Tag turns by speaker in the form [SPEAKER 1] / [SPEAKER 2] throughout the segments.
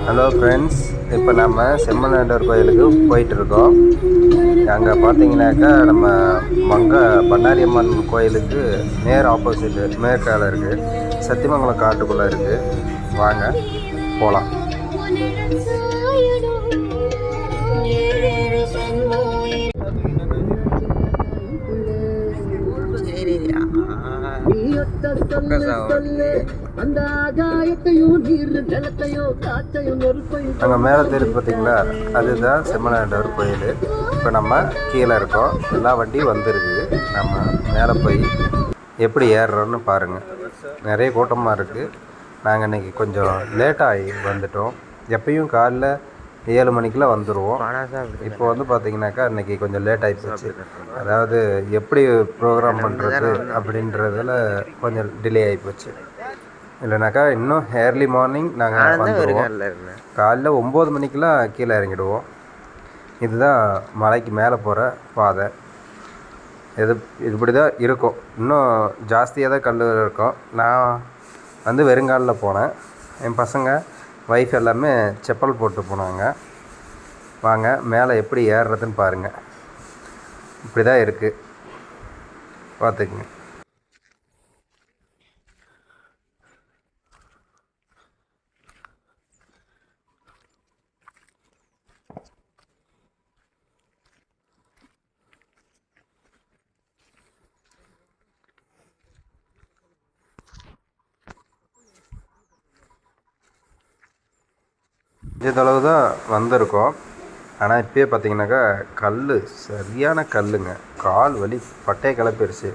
[SPEAKER 1] Hello friends, இப்போ நம்ம செம்மநாட்டவர் கோயிலுக்கு போயிட்டுருக்கோம். அங்கே பார்த்தீங்கன்னாக்கா நம்ம பண்ணாரியம்மன் கோயிலுக்கு நேர் ஆப்போசிட்டு மேற்கால இருக்குது. சத்தியமங்கலம் காட்டுக்குள்ளே இருக்குது. வாங்க போகலாம். அங்கே மேலே தெரியுது பார்த்தீங்களா, அதுதான் செம்மநாட்டவர் கோயில். இப்போ நம்ம கீழே இருக்கோம். எல்லா வண்டியும் வந்துருக்குது. நம்ம மேலே போய் எப்படி ஏறுறோன்னு பாருங்கள். நிறைய கூட்டமாக இருக்குது. நாங்கள் இன்றைக்கி கொஞ்சம் லேட்டாகி வந்துட்டோம். எப்பயும் காலைல 7 மணிக்கெலாம் வந்துடுவோம். இப்போ வந்து பார்த்திங்கனாக்கா இன்றைக்கி கொஞ்சம் லேட் ஆகிப்போச்சு. அதாவது எப்படி ப்ரோக்ராம் பண்ணுறது அப்படின்றதில் கொஞ்சம் டிலே ஆகிப்போச்சு. இல்லைனாக்கா இன்னும் ஏர்லி மார்னிங் நாங்கள் வந்துடுவோம். காலைல 9 மணிக்கெலாம் கீழே இறங்கிடுவோம். இதுதான் மலைக்கு மேலே போகிற பாதை. இப்படி தான் இருக்கும். இன்னும் ஜாஸ்தியாக தான் கல் இருக்கும். நான் வந்து வெறுங்காலில் போனேன். என் பசங்க ஒய்ஃப் எல்லாமே செப்பல் போட்டு போனாங்க. வாங்க மேலே எப்படி ஏறுறதுன்னு பாருங்கள். இப்படி தான் இருக்குது, பார்த்துக்குங்க. இதளவு தான் வந்திருக்கோம். ஆனால் இப்போயே பார்த்தீங்கன்னாக்கா கல் சரியான கல்லுங்க. கால் வலி பட்டையை கிளப்பிடுச்சு.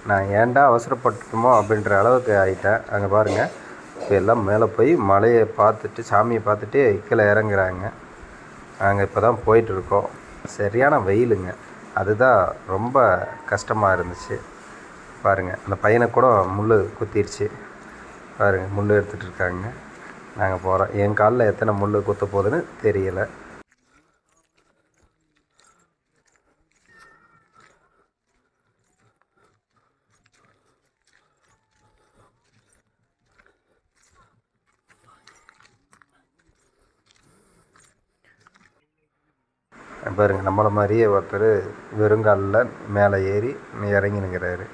[SPEAKER 1] நான் ஏன்டா அவசரப்பட்டுமோ அப்படின்ற அளவுக்கு ஆகிட்டேன். அங்கே பாருங்கள், இப்போ எல்லாம் மேலே போய் மலையை பார்த்துட்டு சாமியை பார்த்துட்டு கீழே இறங்குறாங்க. நாங்கள் இப்போ தான் போயிட்டுருக்கோம். சரியான வெயிலுங்க. அதுதான் ரொம்ப கஷ்டமாக இருந்துச்சு. பாருங்கள், அந்த பையனை கூட முள் குத்திடுச்சு. பாருங்கள், முள் எடுத்துகிட்டு இருக்காங்க. நாங்கள் போகிறோம். என் காலில் எத்தனை முள் குத்த போகுதுன்னு தெரியலை. பாருங்கள், நம்மளை மாதிரியே ஒருத்தர் வெறுங்காலில் மேலே ஏறி இறங்கி நிற்கிறாரு.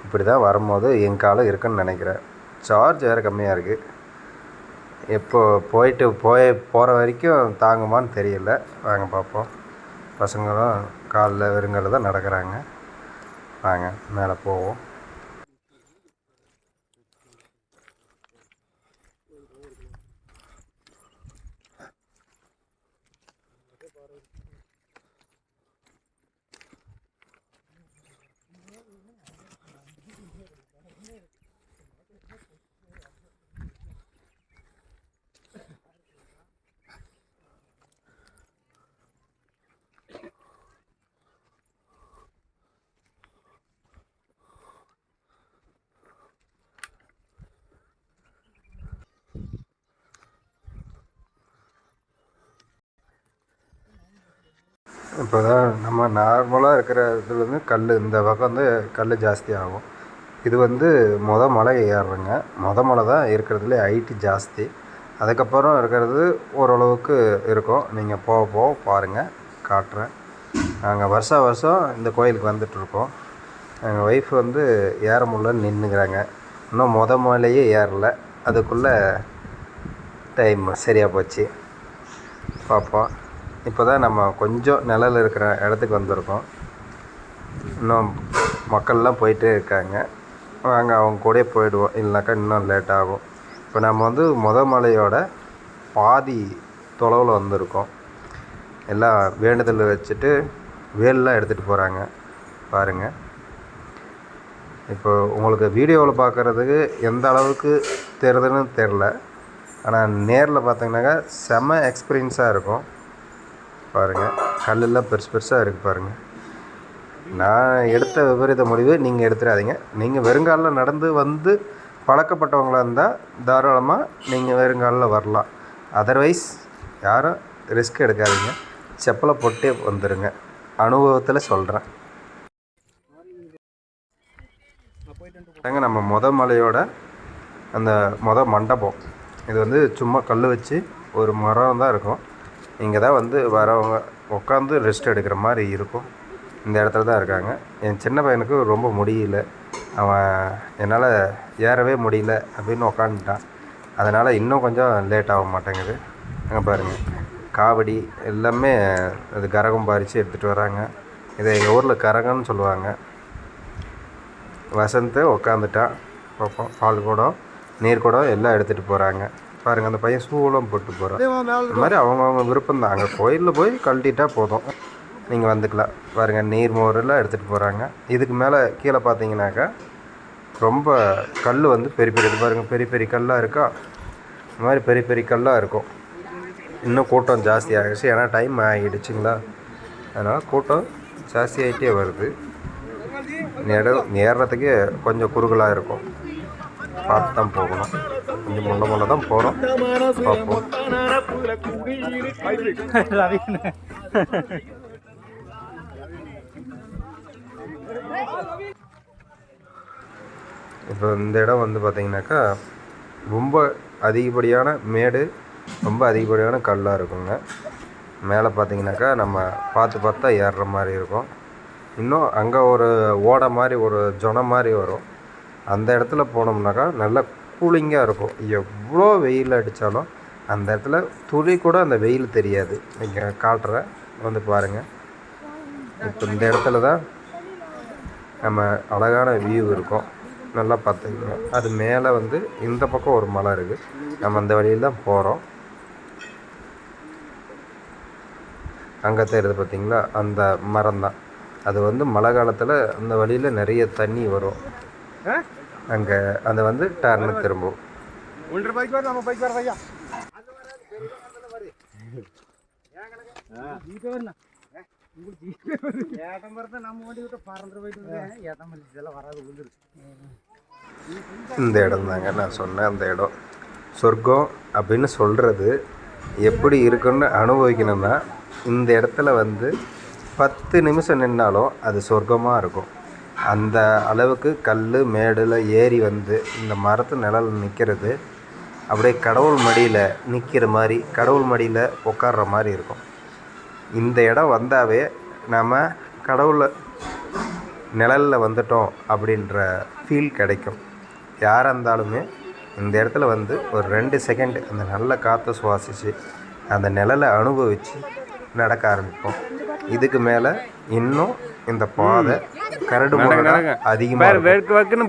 [SPEAKER 1] இப்படி தான் வரும்போது என் காலம் இருக்குன்னு நினைக்கிறேன். சார்ஜ் வேறு கம்மியாக இருக்குது. எப்போ போகிற வரைக்கும் தாங்குமான்னு தெரியல. வாங்க பார்ப்போம். பசங்களும் காலில் வெறுங்காலில் தான் நடக்கிறாங்க. வாங்க மேலே போவோம். இப்போ தான் நம்ம நார்மலாக இருக்கிற இதுலேருந்து கல் இந்த பக்கம் வந்து கல் ஜாஸ்தி ஆகும். இது வந்து மலை ஏறுறேங்க. மலை தான் இருக்கிறதுலே ஹைட்டு ஜாஸ்தி. அதுக்கப்புறம் இருக்கிறது ஓரளவுக்கு இருக்கும். நீங்கள் போக போக பாருங்கள், காட்டுறேன். நாங்கள் வருஷம் இந்த கோயிலுக்கு வந்துட்ருக்கோம். எங்கள் ஒய்ஃப் வந்து ஏற முடியலன்னு நின்றுக்கிறாங்க. இன்னும் மலையே ஏறலை. அதுக்குள்ளே டைம் சரியாக போச்சு. பார்ப்போம். இப்போ தான் நம்ம கொஞ்சம் நிழல் இருக்கிற இடத்துக்கு வந்திருக்கோம். இன்னும் மக்கள்லாம் போயிட்டே இருக்காங்க. வாங்க அவங்க கூட போயிடுவோம். இல்லைனாக்கா இன்னும் லேட் ஆகும். இப்போ நம்ம வந்து மலையோட பாதி தொலைவில் வந்திருக்கோம். எல்லாம் வேண்டுதல் வச்சுட்டு வேல்லாம் எடுத்துகிட்டு போகிறாங்க. பாருங்கள். இப்போ உங்களுக்கு வீடியோவில் பார்க்குறதுக்கு எந்த அளவுக்கு தெரியுதுன்னு தெரில. ஆனால் நேரில் பார்த்தீங்கன்னாக்கா செம எக்ஸ்பீரியன்ஸாக இருக்கும். பாருங்கள், கல்லெல்லாம் பெருசாக இருக்குது பாருங்கள். நான் எடுத்த விபரீத முடிவு நீங்கள் எடுத்துடாதீங்க. நீங்கள் வெறுங்காலில் நடந்து வந்து பழக்கப்பட்டவங்களாக இருந்தால் தாராளமாக நீங்கள் வெறுங்காலில் வரலாம். அதர்வைஸ் யாரும் ரிஸ்க் எடுக்காதீங்க. செப்பலை போட்டே வந்துடுங்க. அனுபவத்தில் சொல்கிறேன். போயிட்டு நம்ம மலையோட அந்த மண்டபம். இது வந்து சும்மா கல் வச்சு ஒரு மரம் தான் இருக்கும். இங்கே தான் வந்து வரவங்க உட்காந்து ரெஸ்ட் எடுக்கிற மாதிரி இருக்கும். இந்த இடத்துல தான் இருக்காங்க. என் சின்ன பையனுக்கு ரொம்ப முடியல, அவன் என்னால் ஏறவே முடியல அப்படின்னு உக்காந்துட்டான். அதனால் இன்னும் கொஞ்சம் லேட் ஆக மாட்டேங்குது. அங்கே பாருங்கள், காவடி எல்லாமே அது கரகம் பாரித்து எடுத்துகிட்டு வராங்க. இதை எங்கள் ஊரில் கரகம்னு சொல்லுவாங்க. வசந்த் உக்காந்துட்டான். பார்ப்போம், பால் குடம் நீர் குடம் எல்லாம் எடுத்துகிட்டு போகிறாங்க. பாருங்கள், அந்த பையன் ஷூவெல்லாம் போட்டு போகிறான். இந்த மாதிரி அவங்கவுங்க விருப்பம் தான். அங்கே கோயிலில் போய் கழட்டிட்டா போதும், நீங்கள் வந்துக்கலாம். பாருங்கள், நீர் மோரெல்லாம் எடுத்துகிட்டு போகிறாங்க. இதுக்கு மேலே கீழே பார்த்தீங்கன்னாக்கா ரொம்ப கல் வந்து பெரிய பெரிய, இது பாருங்கள், பெரிய பெரிய கல்லாக இருக்கா. இந்த மாதிரி பெரிய பெரிய கல்லாக இருக்கும். இன்னும் கூட்டம் ஜாஸ்தி ஆகிடுச்சு, ஏன்னா டைம் ஆகிடுச்சுங்களா. அதனால் கூட்டம் ஜாஸ்தி ஆகிட்டே வருது. ஏறுறதுக்கே கொஞ்சம் குறுகலாக இருக்கும், பார்த்து தான் போகணும். கொஞ்சம் முள்ள தான் போகிறோம், பார்ப்போம். இப்போ இந்த இடம் வந்து பார்த்திங்கனாக்கா ரொம்ப அதிகப்படியான மேடு, ரொம்ப அதிகப்படியான கல்லாக இருக்குங்க. மேலே பார்த்திங்கனாக்கா நம்ம பார்த்து தான் ஏறுற மாதிரி இருக்கும். இன்னும் அங்கே ஒரு ஓடை மாதிரி, ஒரு ஜொனை மாதிரி வரும். அந்த இடத்துல போனோம்னாக்கா நல்லா கூலிங்காக இருக்கும். எவ்வளோ வெயில் அடித்தாலும் அந்த இடத்துல துளி கூட அந்த வெயில் தெரியாது. இங்கே காட்டுறேன், வந்து பாருங்கள். இப்போ இந்த இடத்துல தான் நம்ம அழகான வியூ இருக்கும், நல்லா பார்த்துக்கோங்க. அது மேலே வந்து இந்த பக்கம் ஒரு மலை இருக்குது, நம்ம அந்த வழியில் தான் போகிறோம். அங்கே தெரியுது பார்த்திங்களா, அந்த மரம் தான். அது வந்து மழை காலத்தில் அந்த வழியில் நிறைய தண்ணி வரும். அங்கே அதை வந்து டர்னு திரும்பும். இந்த இடம் தாங்க நான் சொன்னேன், அந்த இடம் சொர்க்கம் அப்படின்னு சொல்கிறது. எப்படி இருக்குன்னு அனுபவிக்கணும்னா இந்த இடத்துல வந்து 10 நிமிஷம் நின்னாலும் அது சொர்க்கமாக இருக்கும். அந்த அளவுக்கு கல் மேடில் ஏறி வந்து இந்த மரத்து நிழல் நிற்கிறது அப்படியே கடவுள் மடியில் நிற்கிற மாதிரி, கடவுள் மடியில் உட்கார்ற மாதிரி இருக்கும். இந்த இடம் வந்தாவே நம்ம கடவுளை நிழலில் வந்துட்டோம் அப்படின்ற ஃபீல் கிடைக்கும். யாராக இருந்தாலுமே இந்த இடத்துல வந்து ஒரு 2 செகண்ட் அந்த நல்ல காற்றை சுவாசித்து அந்த நிழலை அனுபவித்து நடக்க ஆரம்பிப்போம். இதுக்கு மேலே இன்னும் இந்த பாதை கரடு அதிகமாக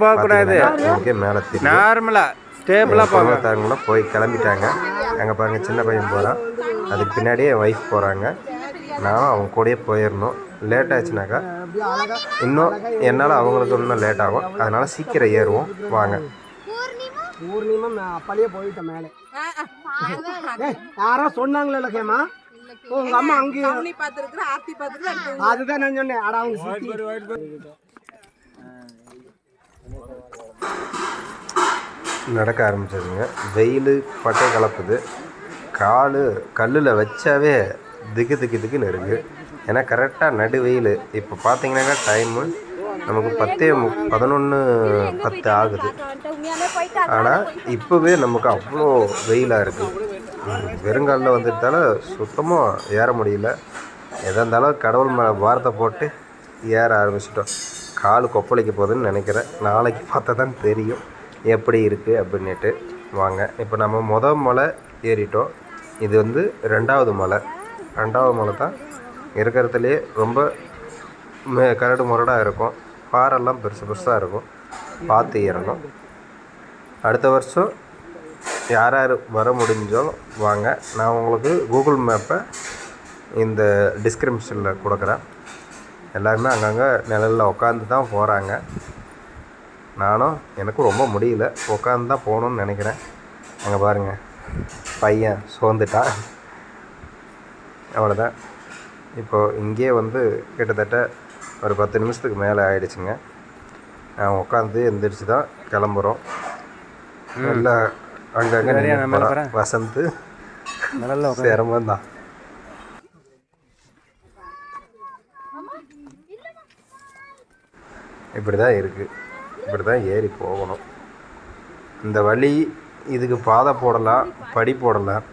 [SPEAKER 1] போகக்கூடாது. மேலே நார்மலாக ஸ்டேபிளாக போய் கிளம்பிட்டாங்க. அங்கே பாருங்கள், சின்ன பையன் போகிறான், அதுக்கு பின்னாடியே என் ஒய்ஃப் போகிறாங்க. நானும் அவங்க கூடயே போயிடணும். லேட் ஆச்சுனாக்கா இன்னும் என்னால் அவங்களுக்கு இன்னும் லேட் ஆகும். அதனால் சீக்கிரம் ஏறுவோம் வாங்க.
[SPEAKER 2] அப்பளையே போயிட்டேன் மேலே. யாரோ சொன்னாங்களே கேமா, உங்க அம்மா அங்கே அதுதான் நான் சொன்னேன். அட அவங்க
[SPEAKER 1] நடக்க ஆரம்பிச்சதுங்க. வெயில் பட்டை கலப்புது, கல்லில் வச்சாவே திக்கு திக்குன்னு இருக்குது. ஏன்னா கரெக்டாக நடு வெயில். இப்போ பார்த்தீங்கன்னாக்கா டைமு நமக்கு 11:10 ஆகுது. ஆனால் இப்போவே நமக்கு அவ்வளோ வெயிலாக இருக்குது. வெறுங்காலில் வந்துட்டால சுத்தமாக ஏற முடியல. எதாக இருந்தாலும் கடவுள் மேலே பாரத்தை போட்டு ஏற ஆரம்பிச்சிட்டோம். கால் கொப்பளிக்க போகுதுன்னு நினைக்கிறேன். நாளைக்கு பார்த்தா தான் தெரியும் எப்படி இருக்குது அப்படின்ட்டு. வாங்க, இப்போ நம்ம மலை ஏறிட்டோம். இது வந்து 2வது மலை. 2வது மலை தான் இருக்கிறதுலே ரொம்ப கரடு முரடாக இருக்கும். பாறைல்லாம் பெருசாக இருக்கும், பார்த்து ஏறணும். அடுத்த வருஷம் யார் வர முடிஞ்சோ வாங்க. நான் உங்களுக்கு கூகுள் மேப்பை இந்த டிஸ்கிரிப்ஷனில் கொடுக்குறேன். எல்லாருமே அங்கங்கே நிழலில் உட்காந்து தான் போகிறாங்க. நானும் எனக்கும் ரொம்ப முடியல, உட்காந்து தான் போகணுன்னு நினைக்கிறேன். அங்கே பாருங்கள், பையன் சோர்ந்துட்டான். அவ்வளோதான். இப்போது இங்கே வந்து கிட்டத்தட்ட ஒரு 10 நிமிஷத்துக்கு மேலே ஆகிடுச்சுங்க. நான் உட்காந்து எந்திரிச்சு தான் கிளம்புறோம். எல்லாம் அங்கங்கே வசந்த் சிரமம் தான். இப்படி தான் இருக்குது. இப்படி தான் ஏறி போகணும். இந்த வழி இதுக்கு பாதை போடலாம், படி போடலாம்.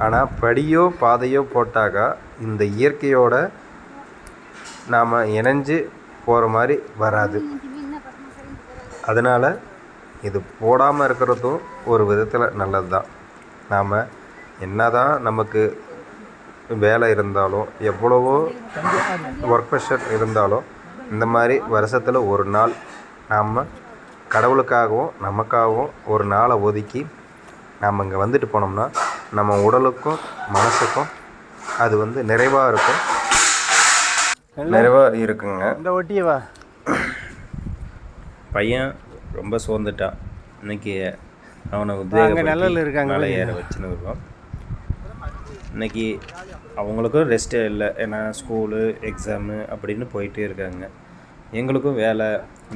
[SPEAKER 1] ஆனால் படியோ பாதையோ போட்டாக்கா இந்த இயற்கையோட நாம் இணைஞ்சு போகிற மாதிரி வராது. அதனால் இது போடாமல் இருக்கிறதும் ஒரு விதத்தில் நல்லது தான். நாம் என்ன தான் நமக்கு வேலை இருந்தாலும், எவ்வளவோ ஒர்க் ப்ரெஷர் இருந்தாலும், இந்த மாதிரி வருஷத்தில் ஒரு நாள் நாம் கடவுளுக்காகவும் நமக்காகவும் ஒரு நாளை ஒதுக்கி நாம் இங்கே வந்துட்டு போனோம்னா நம்ம உடலுக்கும் மனசுக்கும் அது வந்து நிறைவாக இருக்கும். நிறைவாக இருக்குங்க.
[SPEAKER 2] இந்த ஒட்டியவா
[SPEAKER 1] பையன் ரொம்ப சோர்ந்துட்டான். இன்னைக்கு அவனை உத்வேகம் மேலே ஏற வச்சுன்னு இருக்கோம். இன்றைக்கி அவங்களுக்கும் ரெஸ்ட்டே இல்லை, ஏன்னா ஸ்கூலு எக்ஸாமு அப்படின்னு போயிட்டே இருக்காங்க. எங்களுக்கும் வேலை,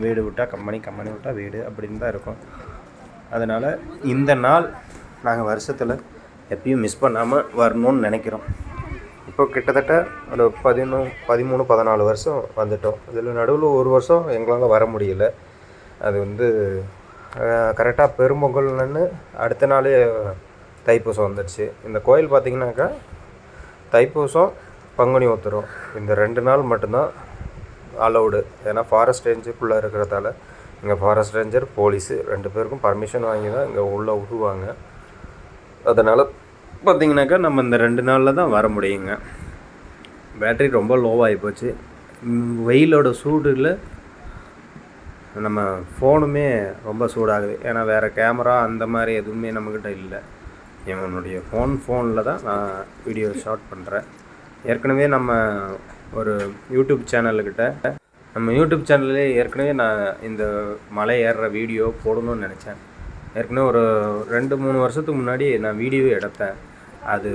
[SPEAKER 1] வீடு விட்டால் கம்பெனி, கம்பெனி விட்டால் வீடு அப்படின்னு தான் இருக்கும். அதனால் இந்த நாள் நாங்கள் வருஷத்தில் எப்பயும் மிஸ் பண்ணாமல் வரணும்னு நினைக்கிறோம். இப்போ கிட்டத்தட்ட ஒரு 13-14 வருஷம் வந்துட்டோம். இதில் நடுவில் ஒரு வருஷம் எங்களால் வர முடியல. அது வந்து கரெக்டாக பெரும்பொங்கல்னு அடுத்த நாளே தைப்பூசம் வந்துடுச்சு. இந்த கோயில் பார்த்திங்கனாக்கா தைப்பூசம், பங்குனி உத்திரம் இந்த 2 நாள் மட்டும்தான் அலௌடு. ஏன்னா ஃபாரஸ்ட் ரேஞ்சுக்குள்ளே இருக்கிறதால இங்கே ஃபாரஸ்ட் ரேஞ்சர், போலீஸு 2 பேருக்கும் பர்மிஷன் வாங்கி தான் இங்கே உள்ளே விடுவாங்க. அதனால் பார்த்திங்கனாக்கா நம்ம இந்த 2 நாளில் தான் வர முடியுங்க. பேட்ரி ரொம்ப லோவாகி போச்சு. வெயிலோட சூடில் நம்ம ஃபோனுமே ரொம்ப சூடாகுது. ஏன்னா வேறு கேமரா அந்த மாதிரி எதுவுமே நம்மக்கிட்ட இல்லை. என்னுடைய ஃபோனில் தான் நான் வீடியோ ஷாட் பண்ணுறேன். ஏற்கனவே நம்ம ஒரு யூடியூப் சேனல்லே ஏற்கனவே நான் இந்த மலை ஏறுற வீடியோ போடணும்னு நினச்சேன். ஏற்கனவே ஒரு 2-3 வருஷத்துக்கு முன்னாடி நான் வீடியோ எடுத்தேன். அது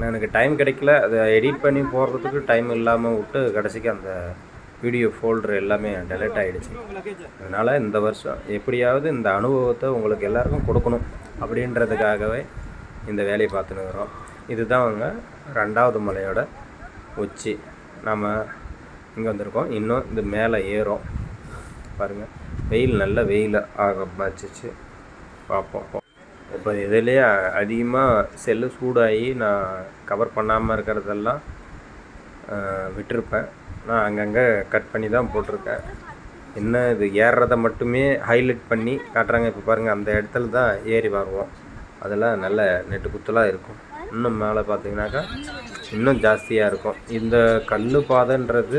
[SPEAKER 1] எனக்கு டைம் கிடைக்கல. அதை எடிட் பண்ணி போடுறதுக்கு டைம் இல்லாமல் விட்டு கடைசிக்கு அந்த வீடியோ ஃபோல்டர் எல்லாமே டெலீட் ஆகிடுச்சு. அதனால் இந்த வருஷம் எப்படியாவது இந்த அனுபவத்தை உங்களுக்கு எல்லாருக்கும் கொடுக்கணும் அப்படின்றதுக்காகவே இந்த வேலையை பார்த்துன்னு இருக்கிறோம். இதுதான் அவங்க 2வது மலையோட உச்சி. நம்ம இங்கே வந்திருக்கோம். இன்னும் இந்த மேலே ஏறும். பாருங்கள், நல்ல வெயில் ஆரம்பிச்சிச்சு. பார்ப்போம். இப்போ இதிலே அதிகமாக செல்லு சூடாகி நான் கவர் பண்ணாமல் இருக்கிறதெல்லாம் விட்டுருப்பேன். நான் அங்கங்கே கட் பண்ணி தான் போட்டிருக்கேன். என்ன இது ஏறுறதை மட்டுமே ஹைலைட் பண்ணி காட்டுறாங்க. இப்போ பாருங்கள், அந்த இடத்துல தான் ஏறி வருவோம். அதெல்லாம் நல்ல நெட்டு குத்தலாக இருக்கும். இன்னும் மேலே பார்த்தீங்கன்னாக்கா இன்னும் ஜாஸ்தியாக இருக்கும். இந்த கல் பாதைன்றது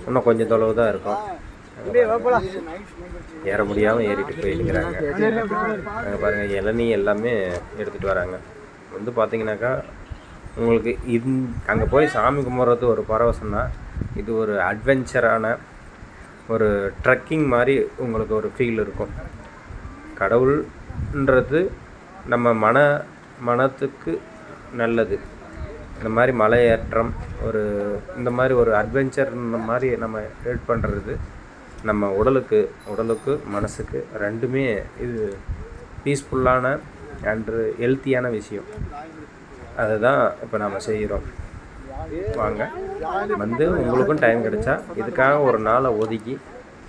[SPEAKER 1] இன்னும் கொஞ்சம் தொலைவு தான் இருக்கும். ஏற முடியாமல் ஏறிட்டு போயிருக்கிறாங்க. அங்கே பாருங்கள், இளநீ எல்லாமே எடுத்துகிட்டு வராங்க. வந்து பார்த்தீங்கன்னாக்கா உங்களுக்கு அங்கே போய் சாமி கும்பிட்றது ஒரு பரவசம்னா, இது ஒரு அட்வென்ச்சரான ஒரு ட்ரெக்கிங் மாதிரி உங்களுக்கு ஒரு ஃபீல் இருக்கும். கடவுள்ன்றது நம்ம மனத்துக்கு நல்லது. இந்த மாதிரி மலை ஏற்றம், இந்த மாதிரி ஒரு அட்வென்ச்சர் மாதிரி நம்ம ஹெல்ப் பண்ணுறது நம்ம உடலுக்கு மனசுக்கு 2மே இது பீஸ்ஃபுல்லான அண்டு ஹெல்த்தியான விஷயம். அதை தான் இப்போ நம்ம செய்கிறோம். வாங்க, வந்து உங்களுக்கும் டைம் கிடைச்சா இதுக்காக ஒரு நாளை ஒதுக்கி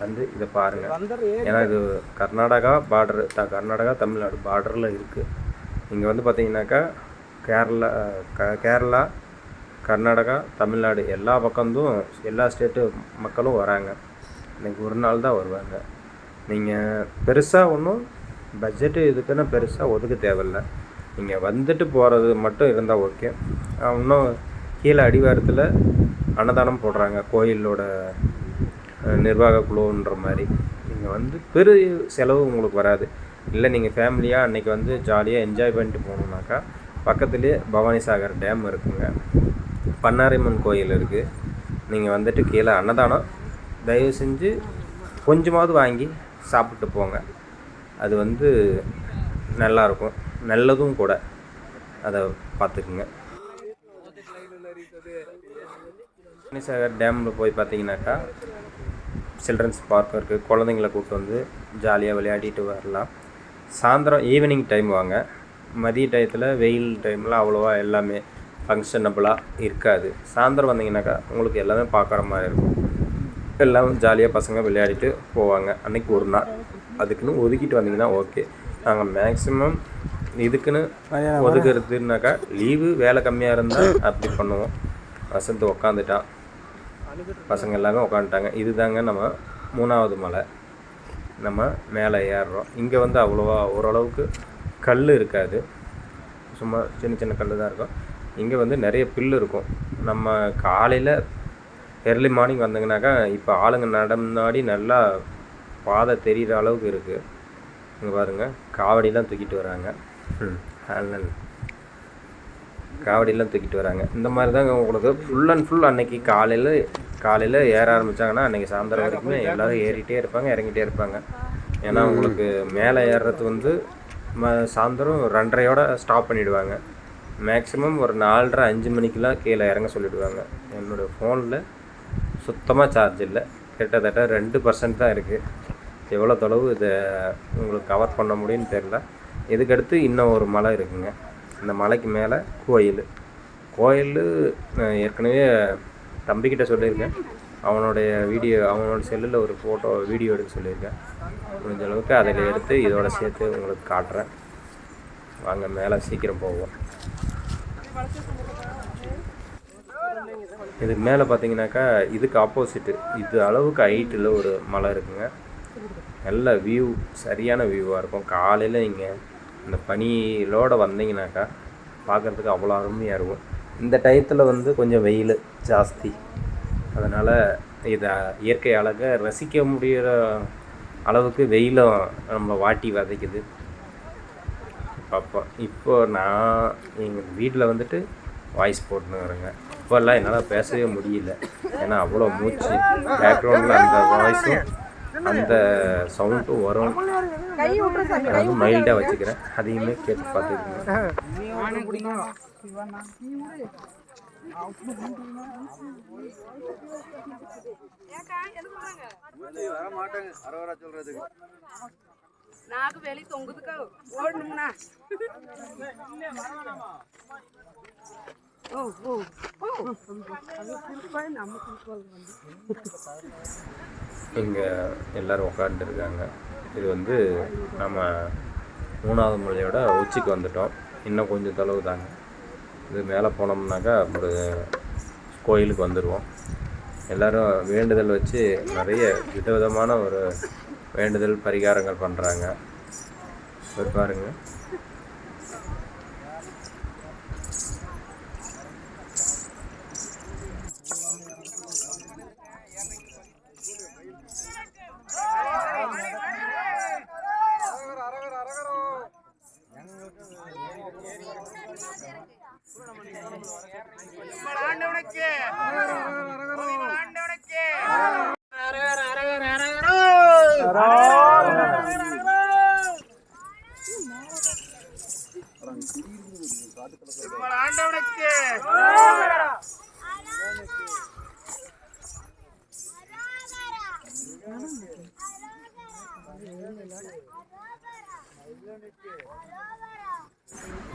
[SPEAKER 1] வந்து இதை பாருங்கள். ஏன்னா இது கர்நாடகா தமிழ்நாடு பார்டரில் இருக்குது. இங்கே வந்து பார்த்திங்கனாக்கா கேரளா, கர்நாடகா, தமிழ்நாடு எல்லா பக்கமும் எல்லா ஸ்டேட்டு மக்களும் வராங்க. இன்றைக்கி ஒரு நாள் தான் வருவாங்க. நீங்கள் பெருசாக ஒன்றும் பட்ஜெட்டு இதுக்குன்னு பெருசாக ஒதுக்க தேவையில்லை. நீங்கள் வந்துட்டு போகிறது மட்டும் இருந்தால் ஓகே. இன்னும் கீழே அடிவாரத்தில் அன்னதானம் போடுறாங்க, கோயிலோட நிர்வாக குழுன்ற மாதிரி. நீங்கள் வந்து பெரிய செலவு உங்களுக்கு வராது. இல்லை நீங்கள் ஃபேமிலியாக அன்றைக்கி வந்து ஜாலியாக என்ஜாய் பண்ணிட்டு போகணுன்னாக்கா பக்கத்துலேயே பவானிசாகர் டேம் இருக்குங்க, பண்ணாரியம்மன் கோயில் இருக்குது. நீங்கள் வந்துட்டு கீழே அன்னதானம் தயவு செஞ்சு கொஞ்சமாவது வாங்கி சாப்பிட்டு போங்க. அது வந்து நல்லாயிருக்கும், நல்லதும் கூட. அதை பார்த்துக்குங்க. பவானிசாகர் டேமில் போய் பார்த்தீங்கன்னாக்கா சில்ட்ரன்ஸ் பார்க் இருக்குது. குழந்தைங்கள கூப்பிட்டு வந்து ஜாலியாக விளையாடிட்டு வரலாம். சாயந்தரம் ஈவினிங் டைம் வாங்க. மதிய டயத்தில் வெயில் டைமில் அவ்வளோவா எல்லாமே ஃபங்க்ஷனபுளாக இருக்காது. சாயந்தரம் வந்தீங்கன்னாக்கா உங்களுக்கு எல்லாமே பார்க்குற மாதிரி இருக்கும்.
[SPEAKER 3] எல்லாம் ஜாலியாக பசங்க விளையாடிட்டு போவாங்க. அன்றைக்கி ஒரு நாள் அதுக்குன்னு ஒதுக்கிட்டு வந்தீங்கன்னா ஓகே. நாங்கள் மேக்ஸிமம் இதுக்குன்னு ஒதுக்குறதுனாக்கா லீவு வேலை கம்மியாக இருந்தால் அப்படி பண்ணுவோம். வசந்த் உக்காந்துட்டான், பசங்க எல்லாமே உக்காந்துட்டாங்க. இதுதாங்க நம்ம 3வது மலை. நம்ம மேலே ஏறுறோம். இங்கே வந்து அவ்வளோவா ஓரளவுக்கு கல் இருக்காது, சும்மா சின்ன சின்ன கல் தான் இருக்கும். இங்கே வந்து நிறைய புல் இருக்கும். நம்ம காலையில் எர்லி மார்னிங் வந்தீங்கன்னாக்கா இப்போ ஆளுங்க நடந்தாடி நல்லா பாதை தெரிகிற அளவுக்கு இருக்குது. இங்கே பாருங்கள், காவடிலாம் தூக்கிட்டு வராங்க. காவடிலாம் தூக்கிட்டு வராங்க. இந்த மாதிரி தாங்க உங்களுக்கு ஃபுல் அண்ட் ஃபுல் அன்றைக்கி காலையில் ஏற ஆரம்பித்தாங்கன்னா அன்றைக்கி சாயந்தரம் வரைக்குமே எல்லோரும் ஏறிட்டே இருப்பாங்க, இறங்கிட்டே இருப்பாங்க. ஏன்னா உங்களுக்கு மேலே ஏறுறது வந்து சாயந்தரம் 2:30யோட ஸ்டாப் பண்ணிவிடுவாங்க. மேக்ஸிமம் ஒரு 4:30 5 மணிக்கெலாம் கீழே இறங்க சொல்லிவிடுவாங்க. என்னோடய ஃபோனில் சுத்தமாக சார்ஜ் இல்லை, கிட்டத்தட்ட 2% தான் இருக்குது. எவ்வளோ தொலைவு இதை உங்களுக்கு கவர் பண்ண முடியும்னு தெரில. இதுக்கடுத்து இன்னும் ஒரு மலை இருக்குங்க. இந்த மலைக்கு மேலே கோயில் ஏற்கனவே தம்பிக்கிட்ட சொல்லியிருக்கேன். அவனோட செல்லில் ஒரு வீடியோ எடுக்க சொல்லியிருக்கேன். முடிஞ்ச அளவுக்கு அதில் எடுத்து இதோட சேர்த்து உங்களுக்கு காட்டுறேன். வாங்க மேலே சீக்கிரம் போவோம். இதுக்கு மேலே பார்த்தீங்கன்னாக்கா இதுக்கு ஆப்போசிட்டு இது அளவுக்கு ஹைட்டில் ஒரு மலை இருக்குங்க. நல்ல வியூ, சரியான வியூவாக இருக்கும். காலையில் இங்கே இந்த பனியிலோடு வந்தீங்கன்னாக்கா பார்க்குறதுக்கு அவ்வளோ அருமையாக இருக்கும். இந்த டயத்தில் வந்து கொஞ்சம் வெயில் ஜாஸ்தி, அதனால் இதை இயற்கை அழகை ரசிக்க முடிகிற அளவுக்கு வெயிலும் நம்ம வாட்டி வதைக்குது. இப்போ நான் எங்கள் வீட்டில் வந்துட்டு வாய்ஸ் போட்டுன்னு வரேங்க. இப்போல்லாம் என்னால் பேசவே முடியல, ஏன்னா அவ்வளோ மூச்சு. பேக்ரவுண்டில் அந்த வாய்ஸும் அந்த சவுண்டும் வரும். அதாவது மைல்டாக வச்சுக்கிறேன், அதையுமே கேட்டு பார்த்துக்குங்க.
[SPEAKER 4] నాకు వెళ్ళి తొంగుదుకో ఓడునా
[SPEAKER 3] இங்கே எல்லோரும் உட்காந்துருக்காங்க. இது வந்து நம்ம 3வது மலையோட உச்சிக்கு வந்துட்டோம். இன்னும் கொஞ்சம் தொலைவு தாங்க. இது மேலே போனோம்னாக்கா ஒரு கோயிலுக்கு வந்துடுவோம். எல்லோரும் வேண்டுதல் வச்சு நிறைய விதவிதமான ஒரு வேண்டுதல் பரிகாரங்கள் பண்ணுறாங்க. பாருங்க,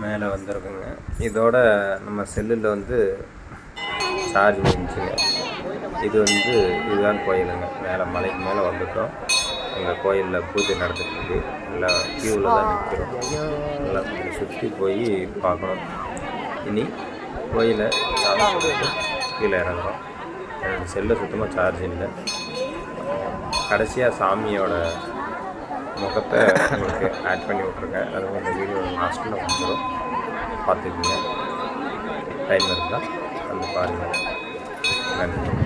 [SPEAKER 3] மேலே வந்திருக்குங்க. இதோட நம்ம செல்லில் வந்து சார்ஜ் முடிஞ்சுங்க. இதுதான் கோயிலுங்க. மேலே மலைக்கு மேலே வந்துட்டோம். எங்கள் கோயிலில் பூஜை நடந்துட்டுருக்கு. எல்லாம் க்யூவில் தான் நிற்கிறோம். எல்லாம் கொஞ்சம் சுற்றி போய் பார்க்கணும். இனி கோயிலை சாமி போட்டு கீழே இறங்குறோம். என்னோடய செல்லில் சுத்தமாக சார்ஜ் இல்லை. கடைசியாக சாமியோட முகத்தை உங்களுக்கு ஆட் பண்ணி விட்ருக்கேன். அது அந்த வீடியோ லாஸ்ட்டில் வந்துடும், பார்த்துக்குங்க. டைம் இருந்தால் வந்து பாருங்கள். நன்றி.